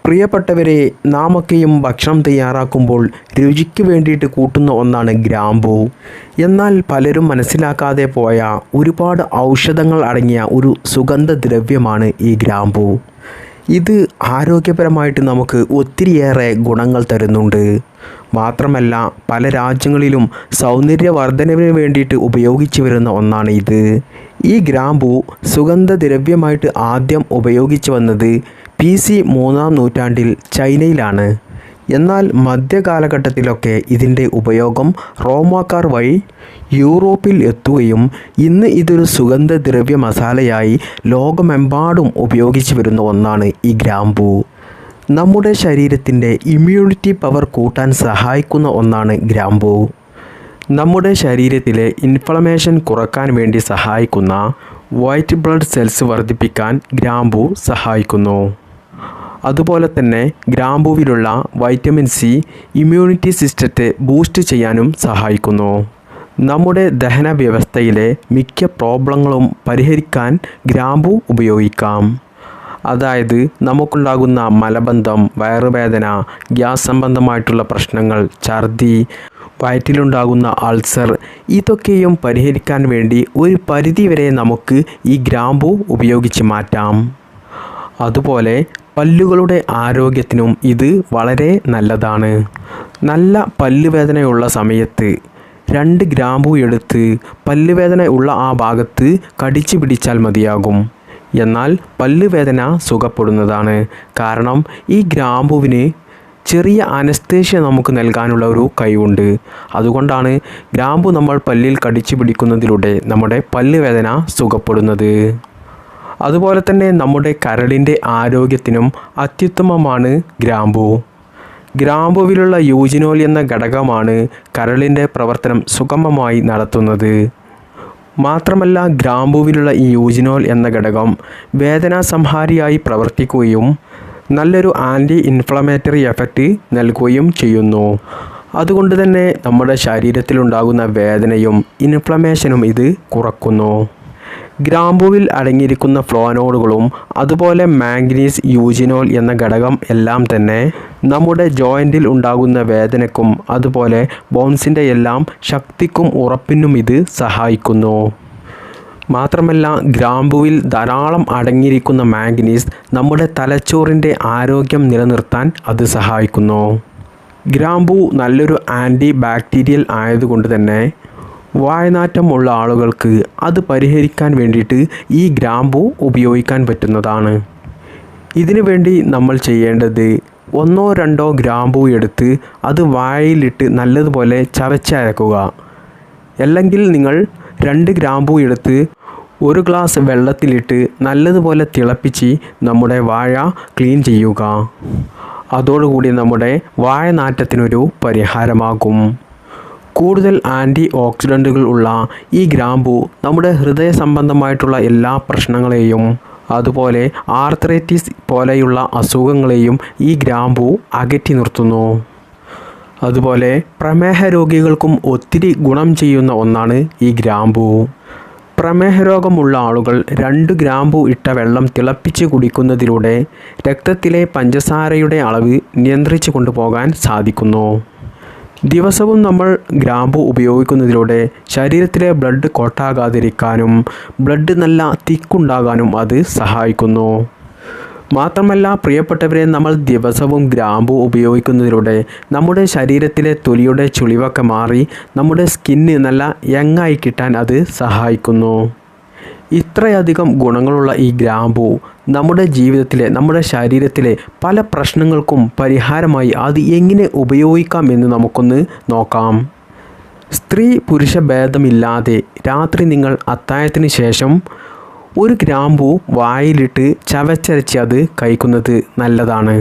പ്രിയപ്പെട്ടവരെ, നാമൊക്കെയും ഭക്ഷണം തയ്യാറാക്കുമ്പോൾ രുചിക്ക് വേണ്ടിയിട്ട് കൂട്ടുന്ന ഒന്നാണ് ഗ്രാമ്പൂ. എന്നാൽ പലരും മനസ്സിലാക്കാതെ പോയ ഒരുപാട് ഔഷധങ്ങൾ അടങ്ങിയ ഒരു സുഗന്ധദ്രവ്യമാണ് ഈ ഗ്രാമ്പൂ. ഇത് ആരോഗ്യപരമായിട്ട് നമുക്ക് ഒത്തിരിയേറെ ഗുണങ്ങൾ തരുന്നുണ്ട്. മാത്രമല്ല, പല രാജ്യങ്ങളിലും സൗന്ദര്യവർദ്ധനവിന് വേണ്ടിയിട്ട് ഉപയോഗിച്ചു വരുന്ന ഒന്നാണ് ഇത്. ഈ ഗ്രാമ്പൂ സുഗന്ധദ്രവ്യമായിട്ട് ആദ്യം ഉപയോഗിച്ചു വന്നത് BC 3-ാം നൂറ്റാണ്ടിൽ ചൈനയിലാണ്. എന്നാൽ മധ്യകാലഘട്ടത്തിലൊക്കെ ഇതിൻ്റെ ഉപയോഗം റോമാക്കാർ വഴി യൂറോപ്പിൽ എത്തുകയും ഇന്ന് ഇതൊരു സുഗന്ധദ്രവ്യ മസാലയായി ലോകമെമ്പാടും ഉപയോഗിച്ചു വരുന്ന ഒന്നാണ് ഈ ഗ്രാമ്പൂ. നമ്മുടെ ശരീരത്തിൻ്റെ ഇമ്മ്യൂണിറ്റി പവർ കൂട്ടാൻ സഹായിക്കുന്ന ഒന്നാണ് ഗ്രാമ്പൂ. നമ്മുടെ ശരീരത്തിലെ ഇൻഫ്ലമേഷൻ കുറക്കാൻ വേണ്ടി സഹായിക്കുന്ന വൈറ്റ് ബ്ലഡ് സെൽസ് വർദ്ധിപ്പിക്കാൻ ഗ്രാമ്പൂ സഹായിക്കുന്നു. അതുപോലെ തന്നെ ഗ്രാമ്പൂവിലുള്ള വൈറ്റമിൻ C ഇമ്മ്യൂണിറ്റി സിസ്റ്റത്തെ ബൂസ്റ്റ് ചെയ്യാനും സഹായിക്കുന്നു. നമ്മുടെ ദഹന വ്യവസ്ഥയിലെ മിക്ക പ്രോബ്ലങ്ങളും പരിഹരിക്കാൻ ഗ്രാമ്പൂ ഉപയോഗിക്കാം. അതായത് നമുക്കുണ്ടാകുന്ന മലബന്ധം, വയറുവേദന, ഗ്യാസ് സംബന്ധമായിട്ടുള്ള പ്രശ്നങ്ങൾ, ഛർദി, വയറ്റിലുണ്ടാകുന്ന അൾസർ, ഇതൊക്കെയും പരിഹരിക്കാൻ വേണ്ടി ഒരു പരിധിവരെ നമുക്ക് ഈ ഗ്രാമ്പൂ ഉപയോഗിച്ച് മാറ്റാം. അതുപോലെ പല്ലുകളുടെ ആരോഗ്യത്തിനും ഇത് വളരെ നല്ലതാണ്. നല്ല പല്ലുവേദനയുള്ള സമയത്ത് 2 ഗ്രാമ്പൂ എടുത്ത് പല്ലുവേദന ഉള്ള ആ ഭാഗത്ത് കടിച്ചു പിടിച്ചാൽ മതിയാകും. എന്നാൽ പല്ലുവേദന സുഖപ്പെടുന്നതാണ്. കാരണം ഈ ഗ്രാമ്പൂവിന് ചെറിയ അനസ്തേഷ്യ നമുക്ക് നൽകാനുള്ള ഒരു കഴിവുണ്ട്. അതുകൊണ്ടാണ് ഗ്രാമ്പൂ നമ്മൾ പല്ലിൽ കടിച്ചു പിടിക്കുന്നതിലൂടെ നമ്മുടെ പല്ലുവേദന സുഖപ്പെടുന്നത്. അതുപോലെ തന്നെ നമ്മുടെ കരളിൻ്റെ ആരോഗ്യത്തിനും അത്യുത്തമമാണ് ഗ്രാമ്പൂ. ഗ്രാമ്പൂവിലുള്ള യൂജിനോൾ എന്ന ഘടകമാണ് കരളിൻ്റെ പ്രവർത്തനം സുഗമമായി നടത്തുന്നത്. മാത്രമല്ല, ഗ്രാമ്പൂവിലുള്ള ഈ യൂജിനോൾ എന്ന ഘടകം വേദനാസംഹാരിയായി പ്രവർത്തിക്കുകയും നല്ലൊരു ആൻറ്റി ഇൻഫ്ലമേറ്ററി എഫക്റ്റ് നൽകുകയും ചെയ്യുന്നു. അതുകൊണ്ട് തന്നെ നമ്മുടെ ശരീരത്തിലുണ്ടാകുന്ന വേദനയും ഇൻഫ്ലമേഷനും ഇത് കുറക്കുന്നു. ഗ്രാമ്പൂവിൽ അടങ്ങിയിരിക്കുന്ന ഫ്ലോനോളുകളും അതുപോലെ മാംഗനീസ്, യൂജിനോൾ എന്ന ഘടകം എല്ലാം തന്നെ നമ്മുടെ ജോയിൻറ്റിൽ ഉണ്ടാകുന്ന വേദനയ്ക്കും അതുപോലെ ബോൺസിൻ്റെ എല്ലാം ശക്തിക്കും ഉറപ്പിനും ഇത് സഹായിക്കുന്നു. മാത്രമല്ല, ഗ്രാമ്പൂവിൽ ധാരാളം അടങ്ങിയിരിക്കുന്ന മാംഗനീസ് നമ്മുടെ തലച്ചോറിൻ്റെ ആരോഗ്യം നിലനിർത്താൻ അത് സഹായിക്കുന്നു. ഗ്രാമ്പൂ നല്ലൊരു ആൻറ്റി ബാക്ടീരിയൽ ആയതുകൊണ്ട് തന്നെ വായനാറ്റം ഉള്ള ആളുകൾക്ക് അത് പരിഹരിക്കാൻ വേണ്ടിയിട്ട് ഈ ഗ്രാമ്പൂ ഉപയോഗിക്കാൻ പറ്റുന്നതാണ്. ഇതിനു വേണ്ടി നമ്മൾ ചെയ്യേണ്ടത് 1-2 ഗ്രാമ്പൂ എടുത്ത് അത് വായയിലിട്ട് നല്ലതുപോലെ ചവച്ചരക്കുക. അല്ലെങ്കിൽ നിങ്ങൾ 2 ഗ്രാമ്പൂ എടുത്ത് 1 ഗ്ലാസ് വെള്ളത്തിലിട്ട് നല്ലതുപോലെ തിളപ്പിച്ച് നമ്മുടെ വായ ക്ലീൻ ചെയ്യുക. അതോടുകൂടി നമ്മുടെ വായനാറ്റത്തിനൊരു പരിഹാരമാകും. കൂടുതൽ ആൻറ്റി ഓക്സിഡൻറ്റുകൾ ഉള്ള ഈ ഗ്രാമ്പൂ നമ്മുടെ ഹൃദയ സംബന്ധമായിട്ടുള്ള എല്ലാ പ്രശ്നങ്ങളെയും അതുപോലെ ആർത്രൈറ്റിസ് പോലെയുള്ള അസുഖങ്ങളെയും ഈ ഗ്രാമ്പൂ അകറ്റി നിർത്തുന്നു. അതുപോലെ പ്രമേഹ രോഗികൾക്കും ഒത്തിരി ഗുണം ചെയ്യുന്ന ഒന്നാണ് ഈ ഗ്രാമ്പൂ. പ്രമേഹ രോഗമുള്ള ആളുകൾ 2 ഗ്രാമ്പൂ ഇട്ട വെള്ളം തിളപ്പിച്ച് കുടിക്കുന്നതിലൂടെ രക്തത്തിലെ പഞ്ചസാരയുടെ അളവ് നിയന്ത്രിച്ചു കൊണ്ടുപോകാൻ സാധിക്കുന്നു. ദിവസവും നമ്മൾ ഗ്രാമ്പൂ ഉപയോഗിക്കുന്നതിലൂടെ ശരീരത്തിലെ ബ്ലഡ് കോട്ടാകാതിരിക്കാനും ബ്ലഡ് നല്ല തിക്കുണ്ടാകാനും അത് സഹായിക്കുന്നു. മാത്രമല്ല പ്രിയപ്പെട്ടവരെ, നമ്മൾ ദിവസവും ഗ്രാമ്പൂ ഉപയോഗിക്കുന്നതിലൂടെ നമ്മുടെ ശരീരത്തിലെ തൊലിയുടെ ചുളിവൊക്കെ മാറി നമ്മുടെ സ്കിന്ന് നല്ല യങ്ങായി കിട്ടാൻ അത് സഹായിക്കുന്നു. ഇത്രയധികം ഗുണങ്ങളുള്ള ഈ ഗ്രാമ്പൂ നമ്മുടെ ജീവിതത്തിലെ, നമ്മുടെ ശരീരത്തിലെ പല പ്രശ്നങ്ങൾക്കും പരിഹാരമായി അത് എങ്ങനെ ഉപയോഗിക്കാം എന്ന് നമുക്കൊന്ന് നോക്കാം. സ്ത്രീ പുരുഷ ഭേദമില്ലാതെ രാത്രി നിങ്ങൾ അത്താഴത്തിന് ശേഷം 1 ഗ്രാമ്പൂ വായിലിട്ട് ചവച്ചരച്ച് അത് കഴിക്കുന്നത് നല്ലതാണ്.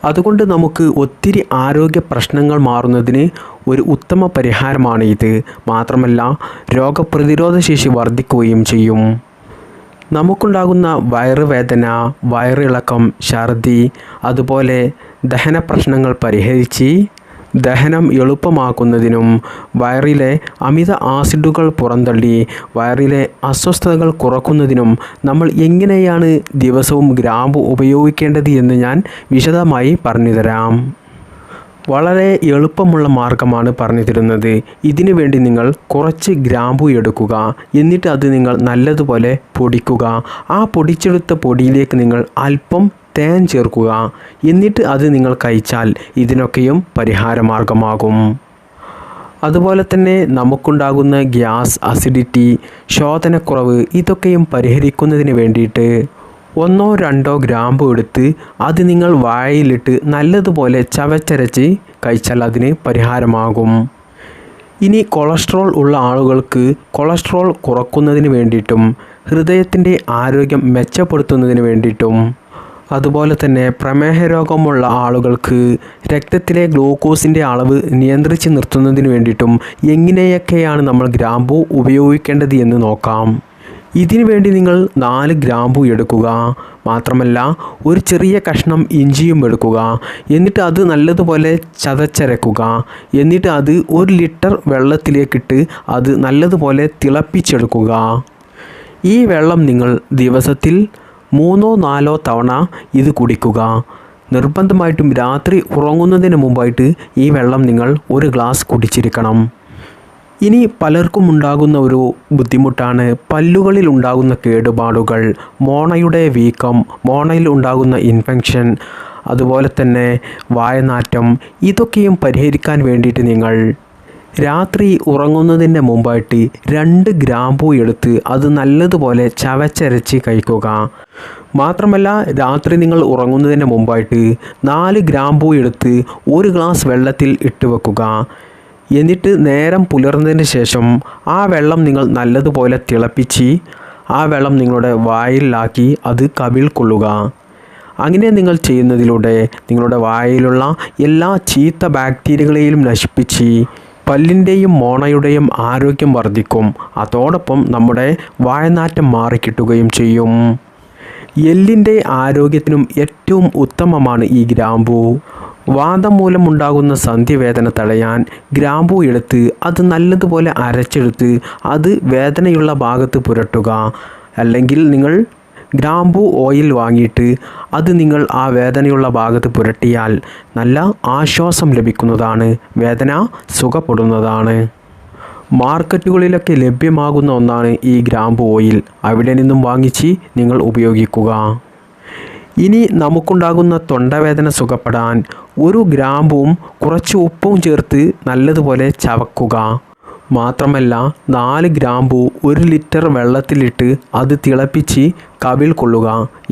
അതുകൊണ്ട് നമുക്ക് ഒത്തിരി ആരോഗ്യ പ്രശ്നങ്ങൾ മാറുന്നതിന് ഒരു ഉത്തമ പരിഹാരമാണ് ഇത്. മാത്രമല്ല, രോഗപ്രതിരോധ ശേഷി വർദ്ധിക്കുകയും ചെയ്യും. നമുക്കുണ്ടാകുന്ന വയറുവേദന, വയറിളക്കം, ഛർദി, അതുപോലെ ദഹന പ്രശ്നങ്ങൾ പരിഹരിച്ച് ദഹനം എളുപ്പമാക്കുന്നതിനും വയറിലെ അമിത ആസിഡുകൾ പുറന്തള്ളി വയറിലെ അസ്വസ്ഥതകൾ കുറയ്ക്കുന്നതിനും നമ്മൾ എങ്ങനെയാണ് ദിവസവും ഗ്രാമ്പു ഉപയോഗിക്കേണ്ടത് എന്ന് ഞാൻ വിശദമായി പറഞ്ഞുതരാം. വളരെ എളുപ്പമുള്ള മാർഗമാണ് പറഞ്ഞു തരുന്നത്. ഇതിനു വേണ്ടി നിങ്ങൾ കുറച്ച് ഗ്രാമ്പു എടുക്കുക. എന്നിട്ട് അത് നിങ്ങൾ നല്ലതുപോലെ പൊടിക്കുക. ആ പൊടിച്ചെടുത്ത പൊടിയിലേക്ക് നിങ്ങൾ അല്പം തേൻ ചേർക്കുക. എന്നിട്ട് അത് നിങ്ങൾ കഴിച്ചാൽ ഇതിനൊക്കെയും പരിഹാരമാർഗമാകും. അതുപോലെ തന്നെ നമുക്കുണ്ടാകുന്ന ഗ്യാസ്, അസിഡിറ്റി, ശോധനക്കുറവ് ഇതൊക്കെയും പരിഹരിക്കുന്നതിന് വേണ്ടിയിട്ട് 1-2 ഗ്രാമ്പു എടുത്ത് അത് നിങ്ങൾ വായിലിട്ട് നല്ലതുപോലെ ചവച്ചരച്ച് കഴിച്ചാൽ അതിന് പരിഹാരമാകും. ഇനി കൊളസ്ട്രോൾ ഉള്ള ആളുകൾക്ക് കൊളസ്ട്രോൾ കുറക്കുന്നതിന് വേണ്ടിയിട്ടും ഹൃദയത്തിൻ്റെ ആരോഗ്യം മെച്ചപ്പെടുത്തുന്നതിന് വേണ്ടിയിട്ടും അതുപോലെ തന്നെ പ്രമേഹ രോഗമുള്ള ആളുകൾക്ക് രക്തത്തിലെ ഗ്ലൂക്കോസിൻ്റെ അളവ് നിയന്ത്രിച്ച് നിർത്തുന്നതിന് വേണ്ടിയിട്ടും എങ്ങനെയൊക്കെയാണ് നമ്മൾ ഗ്രാമ്പു ഉപയോഗിക്കേണ്ടത് എന്ന് നോക്കാം. ഇതിനു വേണ്ടി നിങ്ങൾ 4 ഗ്രാമ്പു എടുക്കുക. മാത്രമല്ല ഒരു ചെറിയ കഷ്ണം ഇഞ്ചിയും എടുക്കുക. എന്നിട്ട് അത് നല്ലതുപോലെ ചതച്ചരക്കുക. എന്നിട്ട് അത് 1 ലിറ്റർ വെള്ളത്തിലേക്കിട്ട് അത് നല്ലതുപോലെ തിളപ്പിച്ചെടുക്കുക. ഈ വെള്ളം നിങ്ങൾ ദിവസത്തിൽ 3-4 തവണ ഇത് കുടിക്കുക. നിർബന്ധമായിട്ടും രാത്രി ഉറങ്ങുന്നതിന് മുമ്പായിട്ട് ഈ വെള്ളം നിങ്ങൾ 1 ഗ്ലാസ് കുടിച്ചിരിക്കണം. ഇനി പലർക്കും ഉണ്ടാകുന്ന ഒരു ബുദ്ധിമുട്ടാണ് പല്ലുകളിൽ ഉണ്ടാകുന്ന കേടുപാടുകൾ, മോണയുടെ വീക്കം, മോണയിൽ ഉണ്ടാകുന്ന ഇൻഫെക്ഷൻ, അതുപോലെ തന്നെ വായനാറ്റം. ഇതൊക്കെയും പരിഹരിക്കാൻ വേണ്ടിയിട്ട് നിങ്ങൾ രാത്രി ഉറങ്ങുന്നതിന് മുമ്പായിട്ട് 2 ഗ്രാമ്പു എടുത്ത് അത് നല്ലതുപോലെ ചവച്ചരച്ച് കഴിക്കുക. മാത്രമല്ല രാത്രി നിങ്ങൾ ഉറങ്ങുന്നതിന് മുമ്പായിട്ട് 4 ഗ്രാമ്പു എടുത്ത് 1 ഗ്ലാസ് വെള്ളത്തിൽ ഇട്ട് വെക്കുക. എന്നിട്ട് നേരം പുലർന്നതിന് ശേഷം ആ വെള്ളം നിങ്ങൾ നല്ലതുപോലെ തിളപ്പിച്ച് ആ വെള്ളം നിങ്ങളുടെ വായിലാക്കി അത് കവിൾ കൊള്ളുക. അങ്ങനെ നിങ്ങൾ ചെയ്യുന്നതിലൂടെ നിങ്ങളുടെ വായിലുള്ള എല്ലാ ചീത്ത ബാക്ടീരിയകളെയും നശിപ്പിച്ച് പല്ലിൻ്റെയും മോണയുടെയും ആരോഗ്യം വർദ്ധിക്കും. അതോടൊപ്പം നമ്മുടെ വായനാറ്റം മാറിക്കിട്ടുകയും ചെയ്യും. എല്ലിൻ്റെ ആരോഗ്യത്തിനും ഏറ്റവും ഉത്തമമാണ് ഈ ഗ്രാമ്പു. വാതം മൂലമുണ്ടാകുന്ന സന്ധിവേദന തടയാൻ ഗ്രാമ്പു എടുത്ത് അത് നല്ലതുപോലെ അരച്ചെടുത്ത് അത് വേദനയുള്ള ഭാഗത്ത് പുരട്ടുക. അല്ലെങ്കിൽ നിങ്ങൾ ഗ്രാമ്പു ഓയിൽ വാങ്ങിയിട്ട് അത് നിങ്ങൾ ആ വേദനയുള്ള ഭാഗത്ത് പുരട്ടിയാൽ നല്ല ആശ്വാസം ലഭിക്കുന്നതാണ്, വേദന സുഖപ്പെടുന്നതാണ്. മാർക്കറ്റുകളിലൊക്കെ ലഭ്യമാകുന്ന ഒന്നാണ് ഈ ഗ്രാമ്പു ഓയിൽ. അവിടെ നിന്നും വാങ്ങിച്ച് നിങ്ങൾ ഉപയോഗിക്കുക. ഇനി നമുക്കുണ്ടാകുന്ന തൊണ്ടവേദന സുഖപ്പെടാൻ 1 ഗ്രാമ്പും കുറച്ച് ഉപ്പും ചേർത്ത് നല്ലതുപോലെ ചവക്കുക. മാത്രമല്ല 4 ഗ്രാമ്പു 1 ലിറ്റർ വെള്ളത്തിലിട്ട് അത് തിളപ്പിച്ച് കവിൾ കൊള്ളുക.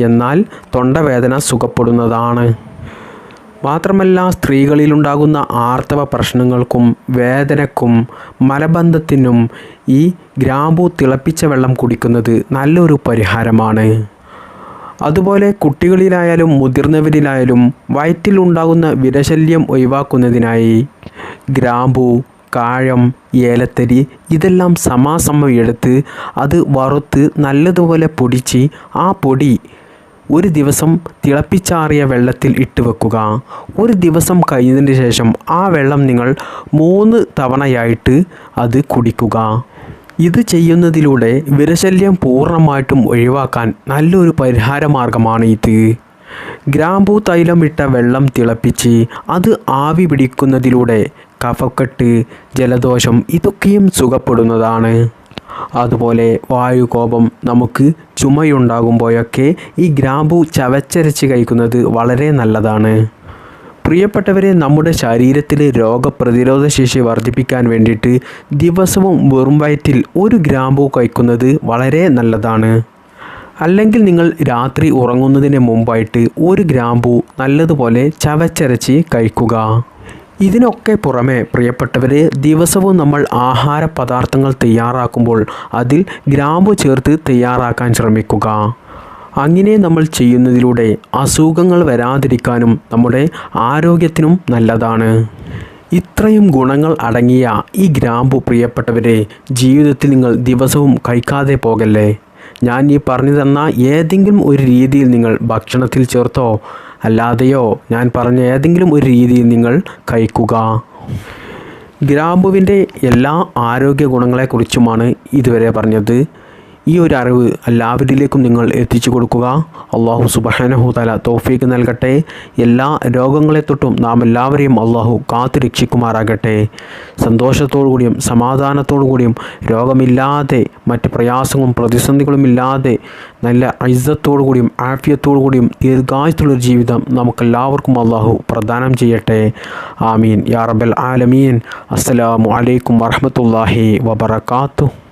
എന്നാൽ തൊണ്ടവേദന സുഖപ്പെടുന്നതാണ്. മാത്രമല്ല സ്ത്രീകളിലുണ്ടാകുന്ന ആർത്തവ പ്രശ്നങ്ങൾക്കും വേദനക്കും മലബന്ധത്തിനും ഈ ഗ്രാമ്പു തിളപ്പിച്ച വെള്ളം കുടിക്കുന്നത് നല്ലൊരു പരിഹാരമാണ്. അതുപോലെ കുട്ടികളിലായാലും മുതിർന്നവരിലായാലും വയറ്റിലുണ്ടാകുന്ന വിരശല്യം ഒഴിവാക്കുന്നതിനായി ഗ്രാമ്പു, കാഴം, ഏലത്തരി ഇതെല്ലാം സമാസമം എടുത്ത് അത് വറുത്ത് നല്ലതുപോലെ പൊടിച്ച് ആ പൊടി 1 ദിവസം തിളപ്പിച്ചാറിയ വെള്ളത്തിൽ ഇട്ട് വെക്കുക. 1 ദിവസം കഴിഞ്ഞതിന് ശേഷം ആ വെള്ളം നിങ്ങൾ 3 തവണയായിട്ട് അത് കുടിക്കുക. ഇത് ചെയ്യുന്നതിലൂടെ വിരശല്യം പൂർണ്ണമായിട്ടും ഒഴിവാക്കാൻ നല്ലൊരു പരിഹാരമാർഗമാണ് ഇത്. ഗ്രാമ്പു തൈലമിട്ട വെള്ളം തിളപ്പിച്ച് അത് ആവി പിടിക്കുന്നതിലൂടെ കഫക്കെട്ട്, ജലദോഷം ഇതൊക്കെയും സുഖപ്പെടുന്നതാണ്. അതുപോലെ വായുകോപം, നമുക്ക് ചുമയുണ്ടാകുമ്പോഴൊക്കെ ഈ ഗ്രാമ്പു ചവച്ചരച്ച് കഴിക്കുന്നത് വളരെ നല്ലതാണ്. പ്രിയപ്പെട്ടവരെ, നമ്മുടെ ശരീരത്തിലെ രോഗപ്രതിരോധ ശേഷി വർദ്ധിപ്പിക്കാൻ വേണ്ടിയിട്ട് ദിവസവും വെറും വയറ്റിൽ 1 ഗ്രാമ്പു കഴിക്കുന്നത് വളരെ നല്ലതാണ്. അല്ലെങ്കിൽ നിങ്ങൾ രാത്രി ഉറങ്ങുന്നതിന് മുമ്പായിട്ട് 1 ഗ്രാമ്പു നല്ലതുപോലെ ചവച്ചരച്ച് കഴിക്കുക. ഇതിനൊക്കെ പുറമെ പ്രിയപ്പെട്ടവരെ, ദിവസവും നമ്മൾ ആഹാര പദാർത്ഥങ്ങൾ തയ്യാറാക്കുമ്പോൾ അതിൽ ഗ്രാമ്പു ചേർത്ത് തയ്യാറാക്കാൻ ശ്രമിക്കുക. അങ്ങനെ നമ്മൾ ചെയ്യുന്നതിലൂടെ അസുഖങ്ങൾ വരാതിരിക്കാനും നമ്മുടെ ആരോഗ്യത്തിനും നല്ലതാണ്. ഇത്രയും ഗുണങ്ങൾ അടങ്ങിയ ഈ ഗ്രാമ്പു പ്രിയപ്പെട്ടവരെ, ജീവിതത്തിൽ നിങ്ങൾ ദിവസവും കഴിക്കാതെ പോകല്ലേ. ഞാൻ ഈ പറഞ്ഞു തന്ന ഏതെങ്കിലും ഒരു രീതിയിൽ നിങ്ങൾ ഭക്ഷണത്തിൽ ചേർത്തോ അല്ലാതെയോ ഞാൻ പറഞ്ഞ ഏതെങ്കിലും ഒരു രീതിയിൽ നിങ്ങൾ കഴിക്കുക. ഗ്രാമ്പുവിൻ്റെ എല്ലാ ആരോഗ്യ ഗുണങ്ങളെക്കുറിച്ചുമാണ് ഇതുവരെ പറഞ്ഞത്. ഈ ഒരു അറിവ് എല്ലാവരിലേക്കും നിങ്ങൾ എത്തിച്ചു കൊടുക്കുക. അള്ളാഹു സുബ്ഹാനഹു തആല തൗഫീഖ് നൽകട്ടെ. എല്ലാ രോഗങ്ങളെ തൊട്ടും നാം എല്ലാവരെയും അള്ളാഹു കാത്തു രക്ഷിക്കുമാറാകട്ടെ. സന്തോഷത്തോടു കൂടിയും സമാധാനത്തോടു കൂടിയും രോഗമില്ലാതെ മറ്റ് പ്രയാസങ്ങളും പ്രതിസന്ധികളും ഇല്ലാതെ നല്ല ഇസ്സത്തോടു കൂടിയും ആഫിയത്തോടു കൂടിയും ദീർഘായുസ്സുള്ളൊരു ജീവിതം നമുക്കെല്ലാവർക്കും അള്ളാഹു പ്രദാനം ചെയ്യട്ടെ. ആമീൻ യാ റബ്ബൽ ആലമീൻ. അസ്സലാമു അലൈക്കും വറഹ്മത്തുള്ളാഹി വബറകാതുഹു.